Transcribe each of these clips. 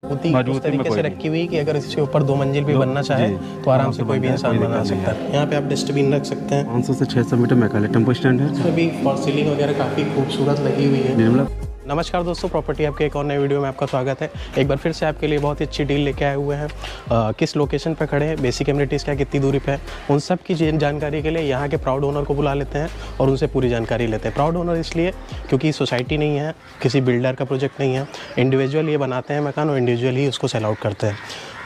उस तरीके से रखी हुई कि अगर इसके ऊपर 2 मंजिल भी बनना चाहे तो आराम से कोई भी इंसान बना सकता है। यहाँ पे आप डस्टबिन रख सकते हैं। 500 से 600 मीटर मैकाले टेम्पो स्टैंड है। इसमें भी फॉर सीलिंग वगैरह काफ़ी खूबसूरत लगी हुई है। नमस्कार दोस्तों, प्रॉपर्टी आपके एक और नए वीडियो में आपका स्वागत है। एक बार फिर से आपके लिए बहुत ही अच्छी डील लेके आए हुए हैं। किस लोकेशन पर खड़े हैं, बेसिक एमिनिटीज़ क्या कितनी दूरी पे है, उन सब की जानकारी के लिए यहाँ के प्राउड ओनर को बुला लेते हैं और उनसे पूरी जानकारी लेते हैं। प्राउड ओनर इसलिए क्योंकि सोसाइटी नहीं है, किसी बिल्डर का प्रोजेक्ट नहीं है, इंडिविजुअल ये बनाते हैं मकान और इंडिविजुअल ही उसको सेल आउट करते हैं।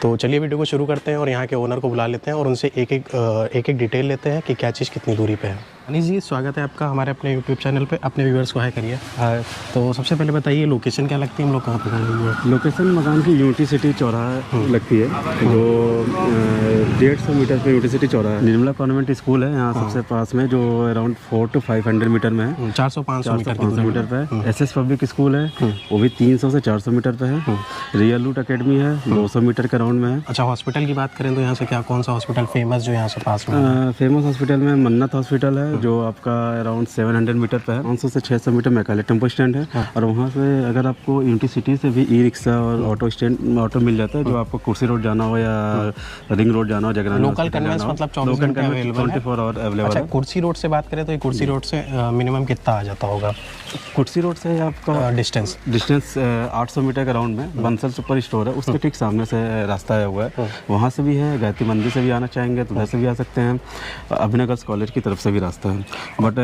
तो चलिए वीडियो को शुरू करते हैं और यहाँ के ओनर को बुला लेते हैं और उनसे एक एक डिटेल लेते हैं कि क्या चीज़ कितनी दूरी पे है। अनिश जी, स्वागत है आपका हमारे अपने यूट्यूब चैनल पे। अपने व्यूअर्स को हाय करिए। हाय। तो सबसे पहले बताइए लोकेशन क्या लगती है, हम लोग कहाँ पे खड़े हुए हैं? लोकेशन मकान की यूनिटी सिटी चौराहा लगती है, जो 150 मीटर पे यूनिटी सिटी चौराहा है। निर्मला कॉन्वेंट स्कूल है यहाँ सबसे पास में, जो अराउंड 400 to 500 मीटर में है। 400-500 मीटर पे SS पब्लिक स्कूल है, वो भी 300 से 400 मीटर पे है। रियल रूट अकेडमी है, 200 मीटर के राउंड में है। अच्छा, हॉस्पिटल की बात करें तो यहाँ से क्या कौन सा हॉस्पिटल फेमस जो यहाँ से पास में? फेमस हॉस्पिटल में मन्नत हॉस्पिटल है, जो आपका अराउंड 700 मीटर पे है। 500 से 600 मीटर मैकाले टेम्पो स्टैंड है। और वहाँ से अगर आपको यूनिटी सिटी से भी ई रिक्शा और ऑटो मिल जाता है, जो आपको कुर्सी रोड जाना हो या रिंग रोड जाना हो, जगरानी लोकल कन्वेंस मतलब 24 घंटे अवेलेबल है। 24 आवर अवेलेबल है। अच्छा, कुर्सी रोड से बात करें तो ये कुर्सी रोड से मिनिमम कितना आ जाता होगा? कुर्सी रोड से आपका डिस्टेंस 800 मीटर के राउंड में बंसल सुपर स्टोर है, उसके ठीक सामने से रास्ता आया हुआ है। वहाँ से भी है, गायत्री मंदिर से भी आना चाहेंगे तो उधर से भी आ सकते हैं। अभिनव गर्ल्स कॉलेज की तरफ से भी रास्ता है, बट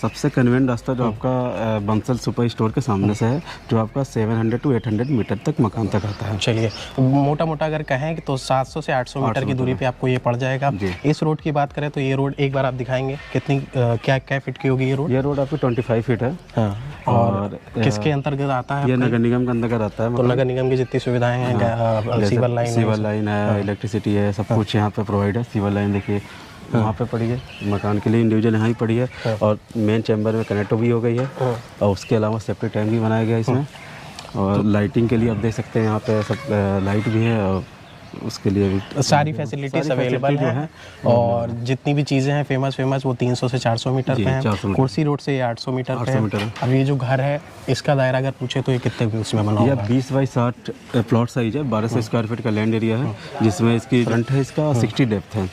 सबसे कन्वीनियंट रास्ता जो आपका बंसल सुपर स्टोर के सामने से है, जो आपका 700 to 800 मीटर तक मकान तक आता है। चलिए, मोटा मोटा अगर कहें तो 700 से 800 मीटर की दूरी पे आपको ये पड़ जाएगा। इस रोड की बात करें तो ये रोड एक बार आप दिखाएंगे कितनी क्या फीट की होगी ये रोड? ये रोड आपकी 25 फीट है। हाँ। और किसके अंतर्गत आता है? ये नगर निगम के अंतर्गत आता है। तो नगर निगम की जितनी सुविधाएं हैं, सीवर लाइन है, इलेक्ट्रिसिटी है, सब कुछ यहाँ पे प्रोवाइड है। सीवर लाइन देखिए वहाँ पे पड़ी है, मकान के लिए इंडिविजुअल यहाँ ही पड़ी है। और मेन चैम्बर में कनेक्ट भी हो गई है। और उसके अलावा सेपरेट टैंक भी बनाया गया है इसमें। और लाइटिंग के लिए आप देख सकते हैं यहाँ पे सब लाइट भी है, और उसके लिए भी सारी फैसिलिटीज अवेलेबल है। और जितनी भी चीज़ें हैं फेमस वो 300 से 400 मीटर पे हैं। कुर्सी रोड से ये 800 मीटर पे है। अब ये जो घर है इसका दायरा अगर पूछे तो ये कितने भी उसमें बना हुआ है? 20 बाई 60 प्लॉट साइज है, 1200 स्क्वायर फीट का लैंड एरिया है, जिसमें इसकी फ्रंट है, इसका 60 डेप्थ है।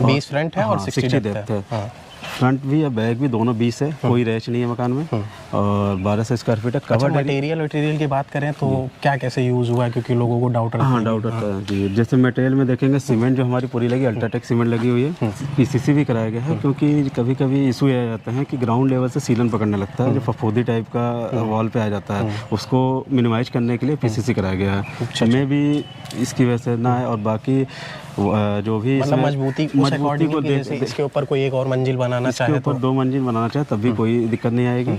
20 फ्रंट है और 60 डेप्थ है। फ्रंट भी या बैक भी दोनों 20 है, कोई रैच नहीं है मकान में। और 1200 स्क्वायर फीट है। कवर मटेरियल की बात करें तो क्या कैसे यूज़ हुआ है, क्योंकि लोगों को डाउट रहता है। हाँ, डाउट रहता है जी। जैसे मटेरियल में देखेंगे, सीमेंट जो हमारी पूरी लगी अल्ट्राटेक सीमेंट लगी हुई है। PCC भी कराया गया है, क्योंकि कभी कभी इशू ये आ जाता है कि ग्राउंड लेवल से सीलन पकड़ने लगता है, जो फफूदी टाइप का वॉल पे आ जाता है, उसको मिनिमाइज करने के लिए PCC कराया गया है। मैं भी इसकी वजह से ना है। और बाकी जो भी मतलब मजबूती को जैसे इसके ऊपर कोई एक और मंजिल बनाना चाहे तो 2 मंजिल बनाना चाहे तब भी कोई दिक्कत नहीं आएगी,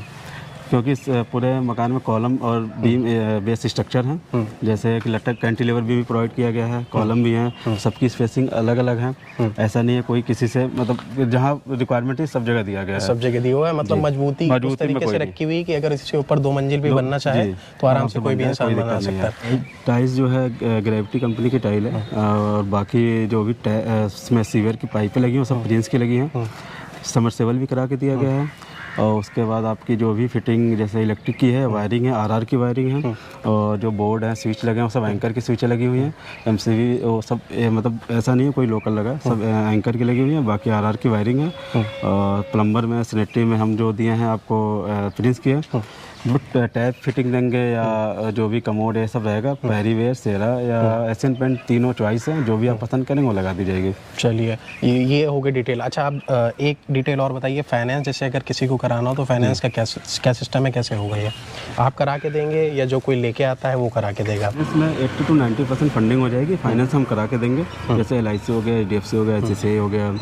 क्योंकि इस पूरे मकान में कॉलम और बीम बेस स्ट्रक्चर हैं। जैसे कि लटक कैंटिलीवर भी प्रोवाइड किया गया है, कॉलम भी हैं, सबकी स्पेसिंग अलग अलग है। ऐसा नहीं है कोई किसी से, मतलब जहाँ रिक्वायरमेंट है सब जगह दिया गया है। सब जगह दिया हुआ है। मतलब मजबूती उस तरीके से रखी हुई कि अगर इसके ऊपर 2 मंजिल भी बनना चाहे तो आराम से कोई भी इंसान बना सकता है। टाइल्स जो है ग्रेविटी कंपनी की टाइल है। और बाकी जो भी इसमें सीवर की पाइपें लगी हैं वो सब प्रिंस की लगी हैं। समरसेबल भी करा के दिया गया है। और उसके बाद आपकी जो भी फिटिंग जैसे इलेक्ट्रिक की है, वायरिंग है, RR की वायरिंग है। और जो बोर्ड है, स्विच लगे हैं, वो सब एंकर की स्विचें लगी हुई हैं। MCV वो सब मतलब ऐसा नहीं है कोई लोकल लगा, सब एंकर की लगी हुई है। बाकी RR की वायरिंग है। और प्लम्बर में सैनिटरी में हम जो दिए हैं आपको प्रिंस किए, टैप फिटिंग देंगे या जो भी कमोड है सब रहेगा। पैरीवेयर, सेरा या एशियन पेंट, तीनों चॉइस है, जो भी आप पसंद करेंगे वो लगा दी जाएगी। चलिए, ये हो गई डिटेल। अच्छा, आप एक डिटेल और बताइए, फाइनेंस जैसे अगर किसी को कराना हो तो फाइनेंस का क्या सिस्टम है, कैसे होगा ये? आप करा के देंगे या जो कोई लेके आता है वो करा के देगा? इसमें 80 to 90% फंडिंग हो जाएगी। फाइनेंस हम करा के देंगे, जैसे LIC हो गया, HDFC हो गया, HCCI हो गया,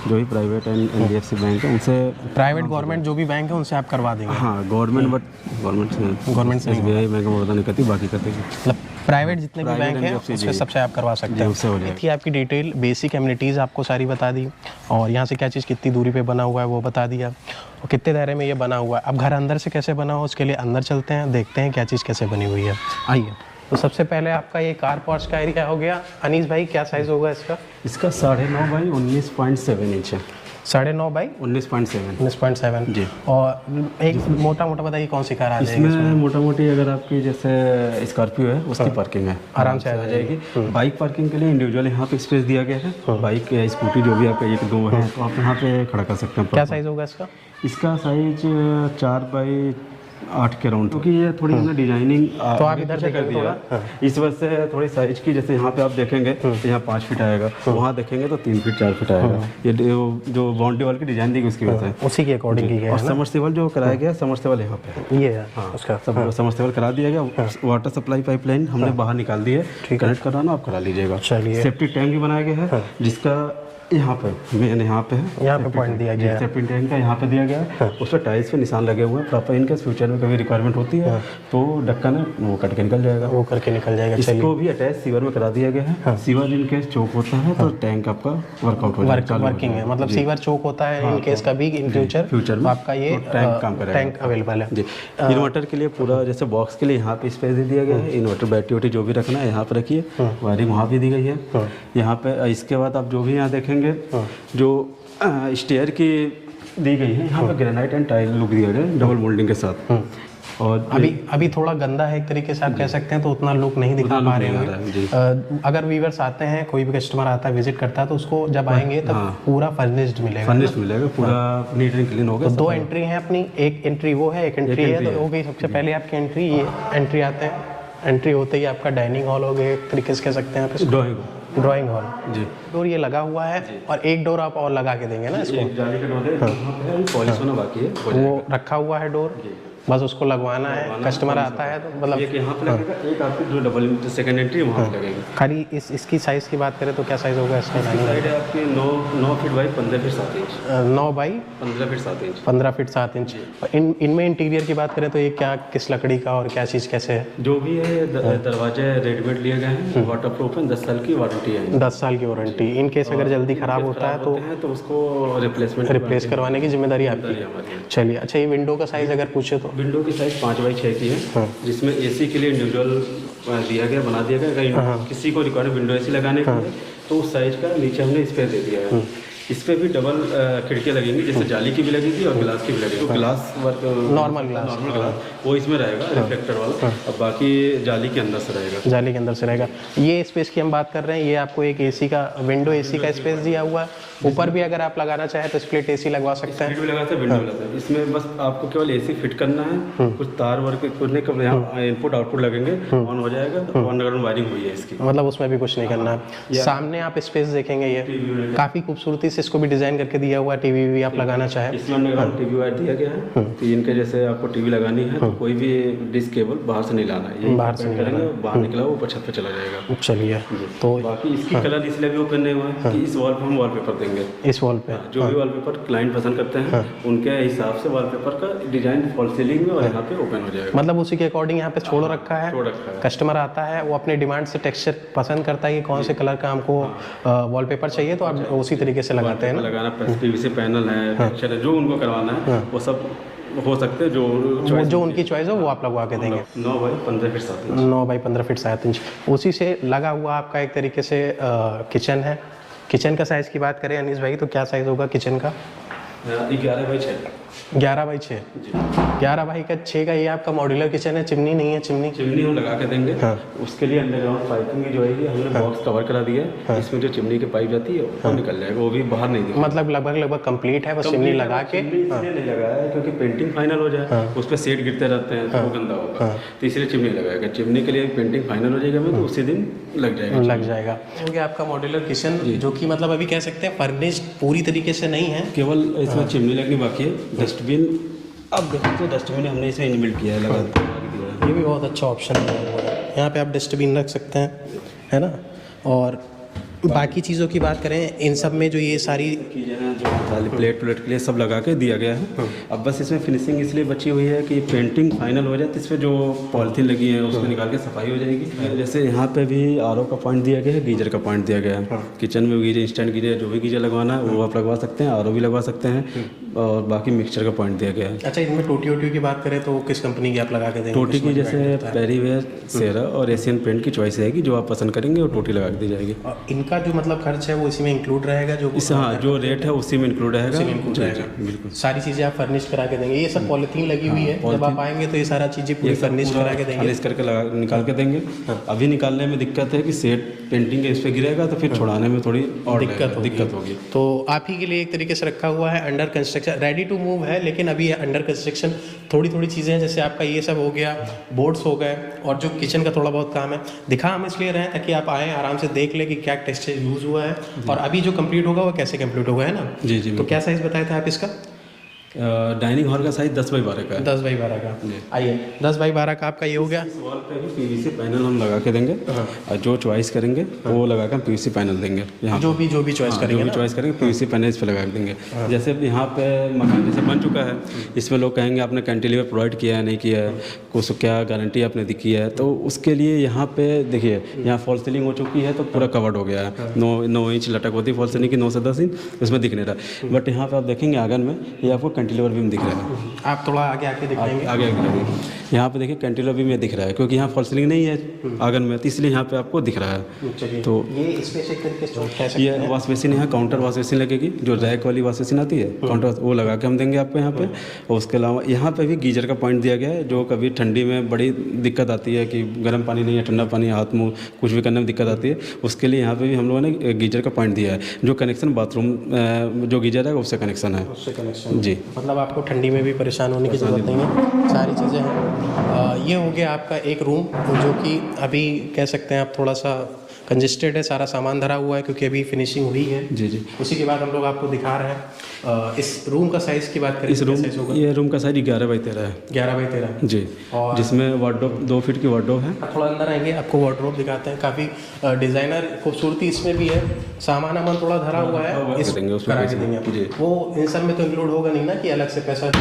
जो भी प्राइवेट एंड NBFC बैंक है उनसे, प्राइवेट गवर्नमेंट जो भी बैंक है उनसे आप करवा देंगे? हाँ, गवर्नमेंट से SBI बैंक में नहीं करती, बाकी करते हैं। मतलब प्राइवेट जितने भी बैंक हैं उससे सबसे आप करवा सकते हैं। थी आपकी डिटेल, बेसिक एमिनिटीज़ आपको सारी बता दी, और यहाँ से क्या चीज़ कितनी दूरी पे बना हुआ है वो बता दिया, और कितने दायरे में ये बना हुआ है। अब घर अंदर से कैसे बना हो उसके लिए अंदर चलते हैं, देखते हैं क्या चीज़ कैसे बनी हुई है। आइए। तो सबसे पहले आपका ये कार पॉर्च का एरिया हो गया। अनीस भाई, क्या साइज़ होगा इसका? इसका 9.5 बाई 19.7 इंच है। 9.5 बाई 19.7। 19.7 जी। और एक मोटा मोटा बताइए कौन सी कार आ जाएगी इसमें मोटा मोटी अगर आपकी जैसे स्कॉर्पियो है उसकी पार्किंग है, आराम से आ जाएगी। बाइक पार्किंग के लिए इंडिविजुअल यहाँ पे स्पेस दिया गया है। बाइक या स्कूटी जो भी आपका 1-2 है तो आप यहाँ पे खड़ा कर सकते हैं। क्या साइज़ होगा इसका? इसका साइज 4x8 के राउंड, क्योंकि ये थोड़ी हमने डिजाइनिंग तो आप इधर से कर दिया इस वजह से थोड़ी साइज की, जैसे यहाँ पे आप देखेंगे तो यहाँ 5 फीट आएगा, वहाँ देखेंगे तो 3 फीट 4 फीट आएगा। ये जो बाउंड्री वाल की डिजाइन दी उसकी वजह से उसी के अकॉर्डिंग की है और समरसेबल जो कराया गया, समरसेबल यहाँ पे ये है। हाँ, उसका सब समरसेबल करा दिया गया। वाटर सप्लाई पाइपलाइन हमने बाहर निकाल दी है, कनेक्ट कराना आप करा लीजिएगा। चलिए। सेफ्टी टैंक भी बनाया गया है जिसका यहाँ पे मेन यहाँ पे है, यहाँ पे पॉइंट दिया गया है। सेफ्टी टैंक का यहाँ पे दिया गया है। उस पर टाइल्स पे निशान लगे हुए हैं प्रॉपर। इनके फ्यूचर में कभी रिक्वायरमेंट होती है तो ढक्कन है वो कट के निकल जाएगा, वो करके निकल जाएगा। इसको भी अटैच सीवर में करा दिया गया है। सीवर इन केस चौक होता है तो टैंक आपका वर्कआउट हो जाएगा, वर्किंग है, मतलब सीवर चोक होता है इन केस कभी इन फ्यूचर में आपका ये टैंक काम करेगा। टैंक अवेलेबल है जी। इन्वर्टर के लिए पूरा जैसे बॉक्स के लिए यहाँ पे स्पेस दे दिया गया है। इन्वर्टर बैटरी वोटी जो भी रखना है यहाँ पे रखिए, वायरिंग वहाँ भी दी गई है यहाँ पे। इसके बाद आप जो भी यहाँ देखेंगे जो स्टेयर की दी गई है, यहाँ पे ग्रेनाइट एंड टाइल लुक दिया गया है डबल मोल्डिंग के साथ। और अभी थोड़ा गंदा है एक तरीके से आप कह सकते हैं, तो उतना लुक नहीं दिखा पा रहे होंगे। अगर व्यूअर्स आते हैं, कोई भी कस्टमर आता है विजिट करता है तो उसको जब आएंगे तब पूरा फर्निश्ड मिलेगा। फर्निश्ड मिलेगा, पूरा नीट एंड क्लीन होगा। तो 2 एंट्री है अपनी, एक एंट्री वो है, एक एंट्री है। तो हो गई सबसे पहले आपकी एंट्री, ये एंट्री आते हैं। एंट्री होते ही आपका डाइनिंग हॉल हो गया, एक तरीके से कह सकते हैं आप, ड्राइंग हॉल जी। डोर ये लगा हुआ है और एक डोर आप और लगा के देंगे ना इसको, जाली का डोर है, वहाँ पे है, पॉलिश होना बाकी है, वो रखा हुआ है डोर, बस उसको लगवाना है। कस्टमर आता है तो मतलब एक यहाँ पे लगेगा, एक आपकी जो डबल सेकंड एंट्री वहाँ पे लगेगी। खाली इसकी साइज़ की बात करें तो क्या साइज़ होगा इसका? साइड है आपकी 9 feet by 15 feet 7 inch. 9 by 15 feet 7 inch. 15 feet 7 inch. इनमें इंटीरियर की बात करें तो ये क्या किस लकड़ी का और क्या चीज़ कैसे है? जो भी है दरवाजे रेडीमेड लिए गए हैं, वाटर प्रूफ है, 10 साल की वारंटी है। 10 साल की वारंटी। इन केस अगर जल्दी ख़राब होता है तो उसको रिप्लेस करवाने की जिम्मेदारी आपकी। चलिए। अच्छा, ये विंडो का साइज़ अगर पूछे तो? विंडो की साइज़ 5x6 की है, जिसमें एसी के लिए इंडिविजुअल दिया गया, बना दिया गया। अगर किसी को रिक्वायरमेंट विंडो एसी लगाने की है तो उस साइज का नीचे हमने स्पेस दे दिया है। इस पे भी डबल खिड़कियाँ लगेंगी, जैसे जाली की भी लगेगी और ग्लास की भी लगेगी। तो ग्लास वर्क नॉर्मल ग्लास वो इसमें रहेगा, रिफ्लेक्टर वाला। अब बाकी जाली के अंदर से रहेगा, जाली के अंदर से रहेगा। ये स्पेस की हम बात कर रहे हैं, ये आपको एक एसी का विंडो एसी का स्पेस दिया हुआ है। ऊपर भी अगर आप लगाना चाहें तो स्प्लिट एसी लगवा सकते हैं। भी लगाते हैं, विंडो लगाते हैं। इसमें बस आपको केवल एसी फिट करना है, कुछ तार वर्क कुछ नहीं करना, यहाँ इनपुट आउटपुट लगेंगे, ऑन हो जाएगा। अंडरग्राउंड वायरिंग हुई है इसकी, मतलब उसमें भी कुछ नहीं करना है। सामने आप स्पेस देखेंगे, ये काफ़ी खूबसूरती से इसको भी डिज़ाइन करके दिया हुआ है। टीवी भी आप लगाना चाहें, इसमें अंडरग्राउंड टीवी वायर दिया गया है। तो इनके जैसे आपको टीवी लगानी है तो कोई भी डिश केबल बाहर से नहीं लाना है, बाहर से करेंगे, बाहर निकला वो ऊपर छत पे चला जाएगा। चलिए। तो बाकी इसकी कलर इसलिए भी ओपन नहीं हुआ है कि इस वॉल पे हम वॉलपेपर देंगे। इस वॉल पे जो भी वॉलपेपर क्लाइंट पसंद करते हैं उनके हिसाब से वॉलपेपर का डिजाइन फॉल सीलिंग में और यहाँ पे ओपन हो जाएगा। मतलब उसी के अकॉर्डिंग यहाँ पे छोड़ रखा है। कस्टमर आता है, वो अपने डिमांड से टेक्सचर पसंद करता है कि कौन से कलर का हमको वॉलपेपर चाहिए, तो आप उसी तरीके से लगाते हैं ना। लगाना पीवीसी पैनल है, टेक्सचर है, जो उनको करवाना है वो सब हो सकते हैं। जो उनकी चॉइस हो वो आप लगवा के देंगे। 9 by 15 feet 7 inch. 9 by 15 feet 7 inch. उसी से लगा हुआ आपका एक तरीके से किचन है। किचन का साइज़ की बात करें अनीस भाई तो क्या साइज़ होगा किचन का? 11 बाई 6। 11 बाई 6। 11 बाई का 6 का ये आपका मॉड्यूलर किचन है। चिमनी नहीं है? चिमनी हम लगा के देंगे। उसके लिए अंडरग्राउंड पाइपिंग जो है हमने बॉक्स कवर करा दिया है। इसमें जो चिमनी की पाइप जाती है वो निकल जाएगा, वो भी बाहर नहीं दिखेगा। मतलब लगभग कंप्लीट है, बस चिमनी लगा के। इसलिए नहीं लगाया है क्योंकि पेंटिंग फाइनल हो जाए, उस पर सेट गिरते रहते हैं तो वो गंदा होगा, तो इसलिए चिमनी लगाएगा। चिमनी के लिए पेंटिंग फाइनल हो जाएगा तो उसी दिन लग जाएगा। हो गया आपका मॉड्यूलर किचन, जो कि मतलब अभी कह सकते हैं फर्निश्ड पूरी तरीके से नहीं है, केवल इसमें चिमनी लगनी बाकी है। डस्टबिन अब देखो तो डस्टबिन हमने इसे इनबिल्ट किया है, लगा दिया है। ये भी बहुत अच्छा ऑप्शन है। यहाँ पे आप डस्टबिन रख सकते हैं, है ना। और बाकी चीज़ों की बात करें, इन सब में जो ये सारी चीज़ें हैं जो प्लेट के लिए सब लगा के दिया गया है। अब बस इसमें फिनिशिंग इसलिए बची हुई है कि पेंटिंग फाइनल हो जाए तो इस पर जो पॉलिथीन लगी है उसको निकाल के सफाई हो जाएगी। जैसे यहाँ पे भी आरओ का पॉइंट दिया गया है, गीजर का पॉइंट दिया गया है। किचन में गीजर, इंस्टेंट गीजर, जो भी गीजर लगवाना है वो आप लगवा सकते हैं, आरओ भी लगवा सकते हैं, और बाकी मिक्सचर का पॉइंट दिया गया है। अच्छा, इनमें टोटी की बात करें तो किस कंपनी की आप लगा के देंगे? टोटी की जैसे पेरीवेयर, सेरा और एशियन पेंट की चॉइस रहेगी, जो आप पसंद करेंगे और टोटी लगा दी जाएगी। इनका इनका जो मतलब खर्च है वो इसी में इंक्लूड रहेगा जो हाँ जो रेट है उसी में इंक्लूड रहेगा। उसी में include रहेगा। बिल्कुल सारी चीज़ें आप फर्निश करा के देंगे। ये सब पॉलीथीन लगी हुई है, जब आप आएंगे तो ये सारा चीज़ें पूरी फर्निश करा के देंगे, फर्निश करके निकाल के देंगे। अभी निकालने में दिक्कत है कि सेट पेंटिंग इस पर गिरेगा तो फिर छुड़ाने में थोड़ी और दिक्कत होगी। तो आप ही के लिए एक तरीके से रखा हुआ है under construction, ready to move है, लेकिन अभी अंडर कंस्ट्रक्शन थोड़ी चीज़ें हैं, जैसे आपका ये सब हो गया, बोर्ड्स हो गए, और जो किचन का थोड़ा बहुत काम है दिखा हम इसलिए रहे हैं ताकि आप आएँ आराम से देख लें कि क्या टेक्सचर यूज़ हुआ है, और अभी जो कंप्लीट होगा वो कैसे कंप्लीट होगा, है ना। जी तो क्या साइज़ बताए थे आप इसका? डाइनिंग हॉल का साइज 10x12 का है। 10x12 का। आइए 10x12 का आपका ये हो गया। वॉल पे भी पीवीसी पैनल हम लगा के देंगे, और जो चॉइस करेंगे वो लगा कर पीवीसी पैनल देंगे। यहाँ जो भी चॉइस करेंगे, चॉइस करेंगे पीवीसी पैनल इस पे लगा के देंगे। जैसे अब यहाँ पे मकान जैसे बन चुका है, इसमें लोग कहेंगे आपने कैंटिलीवर प्रोवाइड किया है नहीं किया है, उसको क्या गारंटी आपने दी की है, तो उसके लिए यहाँ पे देखिए यहाँ फॉल सीलिंग हो चुकी है तो पूरा कवर्ड हो गया है। 9 इंच लटक होती है फॉल सीलिंग की, 9 से 10 इंच उसमें दिख नहीं रहा। बट यहाँ पे आप देखेंगे आंगन में ये आपको कैंटिलीवर बीम दिख रहा है। आप थोड़ा आगे आके दिखाएंगे। आगे यहाँ पे देखिए कैंटिलीवर बीम दिख रहा है, क्योंकि यहाँ फॉल सीलिंग नहीं है आंगन में, तो इसलिए यहाँ पे आपको दिख रहा है। तो ये इसमें से एक तरीके से कह सकते ये वॉश बेसिन यहाँ काउंटर वॉश बेसिन लगेगी, जो रैक वाली वॉश बेसिन आती है काउंटर, वो लगा के हम देंगे आपको यहाँ पे। और उसके अलावा यहाँ पे भी गीजर का पॉइंट दिया गया है, जो कभी ठंडी में बड़ी दिक्कत आती है कि गर्म पानी नहीं है, ठंडा पानी, हाथ मुँह कुछ भी करने में दिक्कत आती है, उसके लिए यहाँ पे भी हम लोगों ने गीजर का पॉइंट दिया है, जो कनेक्शन बाथरूम जो गीजर है उससे कनेक्शन है। उससे कनेक्शन जी, मतलब आपको ठंडी में भी परेशान होने की ज़रूरत नहीं है, सारी चीज़ें हैं। ये हो गया आपका एक रूम, जो कि अभी कह सकते हैं आप थोड़ा सा कंजेस्टेड है, सारा सामान धरा हुआ है क्योंकि अभी फिनिशिंग हुई है। जी। उसी के बाद हम लोग आपको दिखा रहे हैं इस रूम का साइज़ की बात करें। ये रूम का साइज 11x13 है। 11x13 जी, और जिसमें वार्डरोब 2 फीट की वार्डरोब है। थोड़ा अंदर आएंगे, आपको वार्डरोब दिखाते हैं, काफ़ी डिज़ाइनर खूबसूरती इसमें भी है, सामान थोड़ा धरा हुआ है, इस करा के देंगे। वो इन सब में तो इंक्लूड होगा नहीं ना कि अलग से पैसा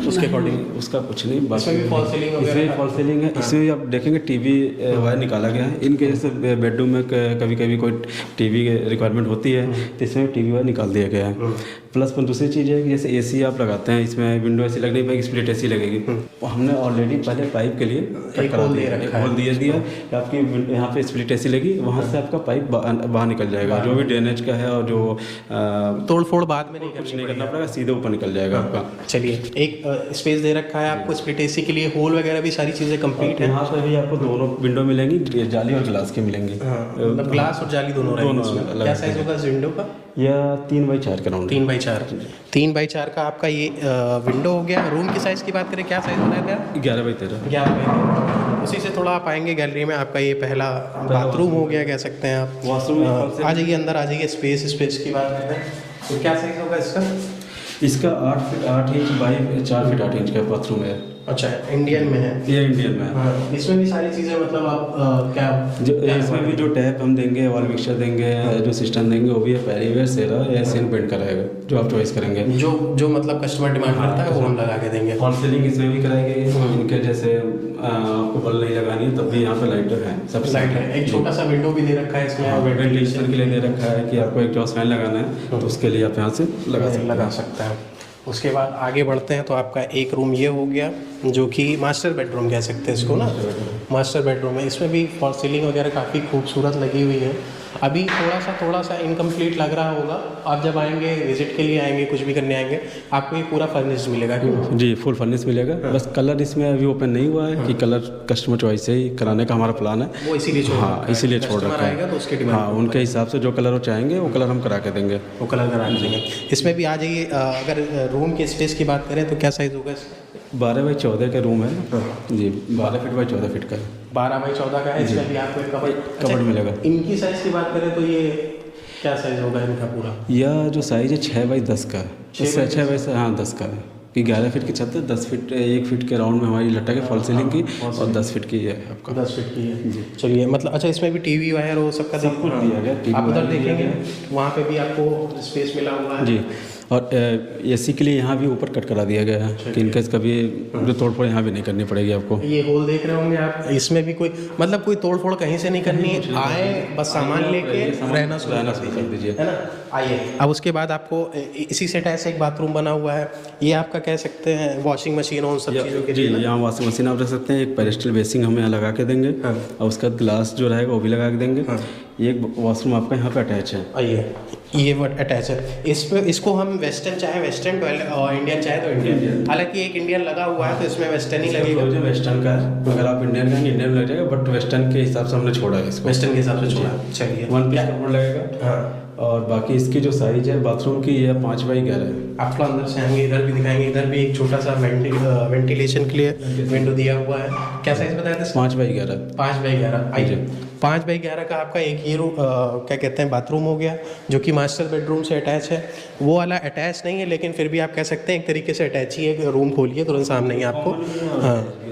उसके अकॉर्डिंग उसका कुछ नहीं, इसमें भी फॉल सीलिंग इसमें फॉल सीलिंग है। इसमें भी आप देखेंगे टीवी वायर निकाला गया है। इनके जैसे बेडरूम में कभी कभी कोई टीवी की रिक्वायरमेंट होती है तो इसमें टीवी वायर निकाल दिया गया है। प्लस दूसरी चीज़ है कि जैसे एसी आप लगाते हैं, इसमें विंडो एसी लगने पर स्प्लिट एसी लगेगी, तो हमने ऑलरेडी पहले पाइप के लिए एक होल दे दिया आपकी यहाँ पे स्प्लिट एसी लगी, वहाँ से आपका पाइप बाहर निकल जाएगा। जो भी ड्रेनेज का है और जो तोड़ फोड़ बाद में नहीं करना पड़ेगा, सीधे ऊपर निकल जाएगा आपका। चलिए, एक स्पेस दे रखा है आपको स्प्लिट एसी के लिए, होल वगैरह भी सारी चीज़ें कंप्लीट है। यहाँ पे भी आपको दोनों विंडो मिलेंगी, जाली और ग्लास की मिलेंगी। मतलब ग्लास और जाली दोनों रहेंगे। क्या साइज होगा इस विंडो का? या 3x4 का राउंड। 3x4 का आपका ये विंडो हो गया। रूम की साइज़ की बात करें, क्या साइज़ बनाया गया? 11x13। 11x13। उसी से थोड़ा आप आएंगे गैलरी में, आपका ये पहला बाथरूम हो गया, कह सकते हैं आप। वॉशरूम आ जाइए अंदर, आ जाइए। स्पेस की बात करते हैं तो क्या साइज़ होगा इसका? इसका 8 feet 8 inch by 4 feet 8 inch का बाथरूम है। अच्छा, इंडियन में है ये? इंडियन में है। हाँ, इसमें भी सारी चीज़ें मतलब आप क्या इसमें भी जो टैप हम देंगे, वॉल मिक्सचर देंगे, जो सिस्टम देंगे वो भी है पैरीवेयर, सेरा या एशियन पेंट का रहेगा, जो आप चॉइस करेंगे। जो मतलब कस्टमर डिमांड करता है वो हम लगा के देंगे। फॉल सीलिंग इसमें भी कराई गई है। इनके जैसे आपको बल्ब नहीं लगानी है तब भी यहाँ पे लाइटर है, सब लाइट है। एक छोटा सा विंडो भी दे रखा है इसमें, वेंटिलेशन के लिए दे रखा है कि आपको एग्जॉस्ट फैन लगाना है तो उसके लिए आप यहाँ से लगा सकते हैं। उसके बाद आगे बढ़ते हैं तो आपका एक रूम ये हो गया, जो कि मास्टर बेडरूम कह सकते हैं इसको ना, मास्टर बेडरूम है। इसमें भी फॉल सीलिंग वगैरह काफ़ी खूबसूरत लगी हुई है। अभी थोड़ा सा इनकम्प्लीट लग रहा होगा, आप जब आएंगे, विजिट के लिए आएंगे, कुछ भी करने आएंगे, आपको ये पूरा फर्निश मिलेगा। जी, फुल फर्निश मिलेगा। बस कलर इसमें अभी ओपन नहीं हुआ है कि कलर कस्टमर चॉइस से ही कराने का हमारा प्लान है, वो इसीलिए छोड़ रखा है। तो उसके डिमांड, हाँ, उनके हिसाब से जो कलर वो चाहेंगे वो कलर हम करा के देंगे। वो कलर करा के देंगे। इसमें भी आ जाइए। अगर रूम के स्पेस की बात करें तो क्या साइज़ होगा इसका? 12x14 का रूम है जी, 12 फीट बाई 14 फीट का है। 12x14 का है। इसमें भी आपको एक कबर्ड मिलेगा। इनकी साइज़ की बात करें तो ये क्या साइज़ होगा इनका पूरा? यह जो साइज़ है 6x10 का, इससे 6x10 का है कि 11 फीट की छत है, 10 फीट 1 फीट के राउंड में हमारी लटक है फॉल सीलिंग की, और 10 फीट की है आपका। 10 फीट की है। चलिए, मतलब अच्छा, इसमें भी टीवी वायर वो सबका सब कुछ दिया गया। आप उधर देखेंगे, वहाँ पे भी आपको स्पेस मिला हुआ है जी। और एसी के लिए यहाँ भी ऊपर कट करा दिया गया है कि इनकेस कभी जो तोड़ फोड़ यहाँ भी नहीं करनी पड़ेगी आपको। ये होल देख रहे होंगे आप, इसमें भी कोई मतलब कोई तोड़ फोड़ कहीं से नहीं करनी है। आए बस सामान लेके रहना शुरू कर दीजिए, है ना। आइए, अब उसके बाद आपको इसी से अटैच एक बाथरूम बना हुआ है। ये आपका कह सकते हैं वॉशिंग मशीन और उन सब चीज़ों के लिए। जी, यहाँ वॉशिंग मशीन आप रख सकते हैं। एक पेरिस्टल बेसिंग हमें यहाँ लगा के देंगे, और उसका ग्लास जो रहेगा वो भी लगा के देंगे। ये वॉशरूम आपका यहाँ पे अटैच है। आइए, ये वर्ड अटैच है इस पे। इसको हम वेस्टर्न चाहे वेस्टर्न और इंडियन चाहे तो इंडियन, हालांकि एक इंडियन लगा हुआ है तो इसमें वेस्टर्न ही लगेगा। जो वेस्टर्न का है, अगर आप इंडियन का इंडियन लग जाएगा, बट वेस्टर्न के हिसाब से हमने छोड़ा है इसको। वेस्टर्न के हिसाब से छोड़ा। चलिए, 1 पीस कमोड लगेगा। हाँ, और बाकी इसकी जो साइज है बाथरूम की, ये 5x11 है। आपको अंदर से आएंगे, इधर भी दिखाएंगे, इधर भी एक छोटा सा वेंटिलेशन के लिए विंडो दिया हुआ है। क्या साइज बताया था? 5x11। 5x11। आइए, 5x11 का आपका एक ये क्या कहते हैं बाथरूम हो गया, जो कि मास्टर बेडरूम से अटैच है। वो वाला अटैच नहीं है, लेकिन फिर भी आप कह सकते हैं एक तरीके से अटैच ही है। रूम खोलिए तुरंत सामने ही आपको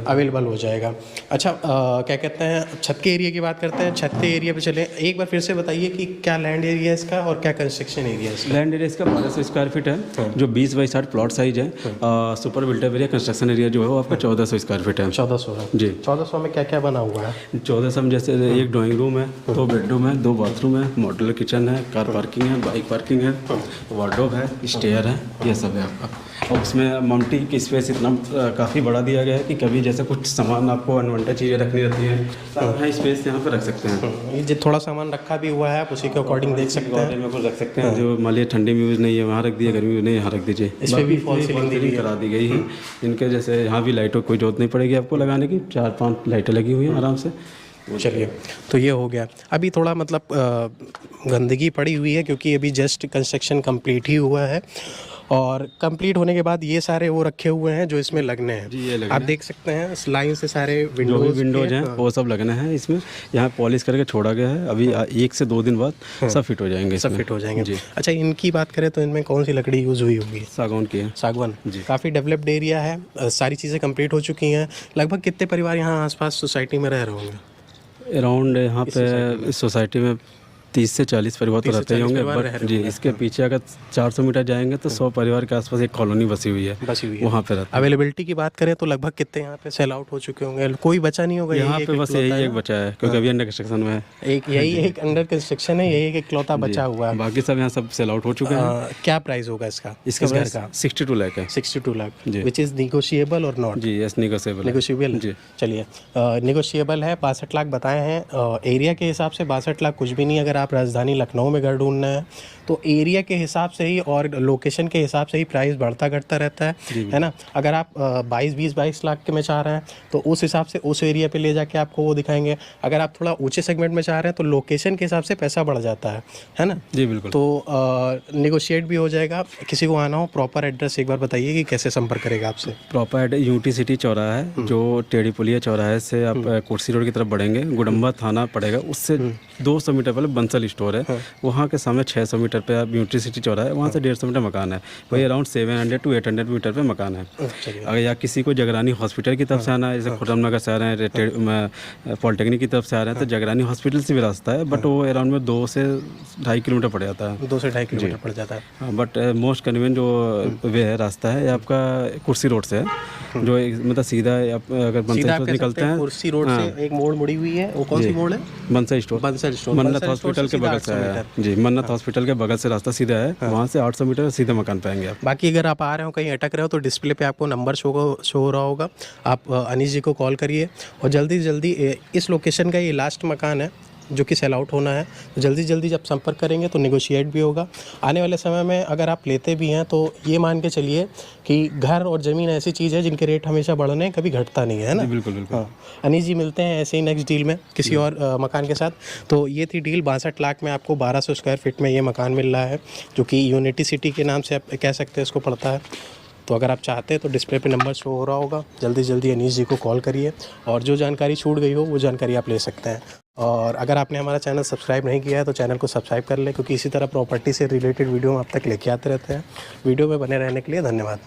अवेलेबल हो जाएगा। अच्छा, क्या कहते हैं, छत के एरिया की बात करते हैं। छत के एरिया पे चले, एक बार फिर से बताइए कि क्या लैंड एरिया है इसका और क्या कंस्ट्रक्शन एरिया है इसका? लैंड एरिया इसका 1200 स्क्वायर फीट है, जो 20x60 प्लॉट साइज है। Super built up area, construction area जो है वो आपका 1400 स्क्वायर फीट है। 1400 है जी। 1400 में क्या क्या बना हुआ है? 1400 में जैसे एक ड्राइंग रूम है, 2 बेडरूम है, 2 बाथरूम है, मॉड्यूलर किचन है, कार पार्किंग है, बाइक पार्किंग है, वार्डरोब है, स्टेयर है, ये सब है आपका। और उसमें माउंटिंग की स्पेस इतना काफ़ी बड़ा दिया गया है कि कभी जैसे कुछ सामान आपको अनवांटेड चीज़ें रखनी रहती हैं तो आप यहाँ स्पेस यहाँ पर रख सकते हैं। ये जो थोड़ा सामान रखा भी हुआ है आप उसी के अकॉर्डिंग देख सकते हैं। में कुछ रख सकते हैं, जो मान लीजिए ठंडी में यूज़ नहीं है वहाँ रख दिए, गर्मी में नहीं यहाँ रख दीजिए। इस पर भी फॉल सीलिंग करा दी गई है। इनके जैसे यहाँ भी लाइटों कोई जरूरत नहीं पड़ेगी आपको लगाने की, 4-5 लाइटें लगी हुई हैं आराम से। चलिए, तो ये हो गया। अभी थोड़ा मतलब गंदगी पड़ी हुई है क्योंकि अभी जस्ट कंस्ट्रक्शन कंप्लीट ही हुआ है, और कंप्लीट होने के बाद ये सारे वो रखे हुए हैं जो इसमें लगने हैं। जी, ये लगने आप देख सकते हैं इस लाइन से सारे विंडोज हैं वो सब लगने हैं इसमें। यहाँ पॉलिश करके छोड़ा गया है, अभी 1 से 2 दिन बाद सब फिट हो जाएंगे। सब फिट हो जाएंगे जी। अच्छा, इनकी बात करें तो इनमें कौन सी लकड़ी यूज़ हुई होगी? सागवान की है। सागवान जी। काफ़ी डेवलप्ड एरिया है, सारी चीज़ें कंप्लीट हो चुकी हैं। लगभग कितने परिवार यहाँ आसपास सोसाइटी में रह रहे होंगे? अराउंड यहाँ पे इस सोसाइटी में 30 से 40 परिवार तो रहते ही होंगे, बट जी इसके पीछे अगर 400 मीटर जाएंगे तो 100 परिवार के आसपास एक कॉलोनी बसी हुई है, वहाँ पे रहते हैं। अवेलेबिलिटी की बात करें तो लगभग कितने यहाँ पे सेल आउट हो चुके होंगे? कोई बचा नहीं होगा यहाँ पे? बस यही एक बचा है क्योंकि अभी अंडर कंस्ट्रक्शन में है। एक अंडर कंस्ट्रक्शन है, यही एक इकलौता बचा हुआ है, बाकी सब यहाँ सब सेल आउट हो चुके हैं। क्या प्राइस होगा इसका? इसका 62 लाख है। 62 लाख, विच इज निगोशिएबल और नॉट? जी, यस, निगोशिएबल जी। चलिए, निगोशिएबल है। 62 लाख बताए हैं। एरिया के हिसाब से 62 लाख कुछ भी नहीं। अगर आप राजधानी लखनऊ में घर ढूंढना है तो एरिया के हिसाब से ही और लोकेशन के हिसाब से ही प्राइस बढ़ता घटता रहता है ना। अगर आप 22 लाख के में चाह रहे हैं तो उस हिसाब से उस एरिया पे ले जाके आपको वो दिखाएंगे। अगर आप थोड़ा ऊंचे सेगमेंट में चाह रहे हैं तो लोकेशन के हिसाब से पैसा बढ़ जाता है ना। जी बिल्कुल। तो निगोशिएट भी हो जाएगा। किसी को आना हो, प्रॉपर एड्रेस एक बार बताइए कि कैसे संपर्क करेगा आपसे? प्रॉपर एड्रेस यूटी सिटी चौराहा है, जो टेढ़ी पुलिया चौराहे से आप कुर्सी रोड की तरफ बढ़ेंगे, गुडम्बा थाना पड़ेगा, उससे 200 मीटर पहले बंसल स्टोर है, वहाँ के सामने 600 मीटर पे आप यूटी सिटी चौराहा है, वहाँ से 150 मीटर मकान है। वही अराउंड 700 to 800 मीटर पे मकान है। अगर या किसी को जगरानी हॉस्पिटल की तरफ से आना है, जैसे खुर्रम नगर से आ रहे हैं, पॉलिटेक्निक की तरफ से आ रहे हैं, तो जगरानी हॉस्पिटल से भी रास्ता है, बट वो अराउंड में 2 से 2.5 किलोमीटर पड़ जाता है। 2 से 2.5 किलोमीटर पड़ जाता है। बट मोस्ट कन्वीनियंट जो वे है रास्ता है, ये आपका कुर्सी रोड से है, जो मतलब सीधा अगर बंसल स्टोर निकलते हैं, कुर्सी रोड से एक मोड़ मुड़ी हुई है, वो कौन सी मोड़ है? बंसल स्टोर। मन्नत हॉस्पिटल के बगल से है जी, मन्नत हॉस्पिटल के बगल से रास्ता सीधा है, वहाँ से 800 मीटर सीधे मकान पाएंगे आप। बाकी अगर आप आ रहे हो, कहीं अटक रहे हो, तो डिस्प्ले पे आपको नंबर शो हो रहा होगा, आप अनीश जी को कॉल करिए। और जल्दी से जल्दी इस लोकेशन का ये लास्ट मकान है जो कि सेल आउट होना है, तो जल्दी जल्दी जब संपर्क करेंगे तो नेगोशिएट भी होगा। आने वाले समय में अगर आप लेते भी हैं तो ये मान के चलिए कि घर और ज़मीन ऐसी चीज़ है जिनके रेट हमेशा बढ़ने, कभी घटता नहीं है ना। बिल्कुल बिल्कुल। हाँ, अनीश जी मिलते हैं ऐसे ही नेक्स्ट डील में किसी और मकान के साथ। तो ये थी डील। 62 लाख में आपको 1200 स्क्वायर फीट में ये मकान मिल रहा है, जो कि यूनिटी सिटी के नाम से आप कह सकते हैं इसको पड़ता है। तो अगर आप चाहते हैं तो डिस्प्ले पे नंबर शो हो रहा होगा, जल्दी से जल्दी अनीश जी को कॉल करिए, और जो जानकारी छूट गई हो वो जानकारी आप ले सकते हैं। और अगर आपने हमारा चैनल सब्सक्राइब नहीं किया है तो चैनल को सब्सक्राइब कर लें, क्योंकि इसी तरह प्रॉपर्टी से रिलेटेड वीडियो हम अब तक लेके आते रहते हैं। वीडियो में बने रहने के लिए धन्यवाद।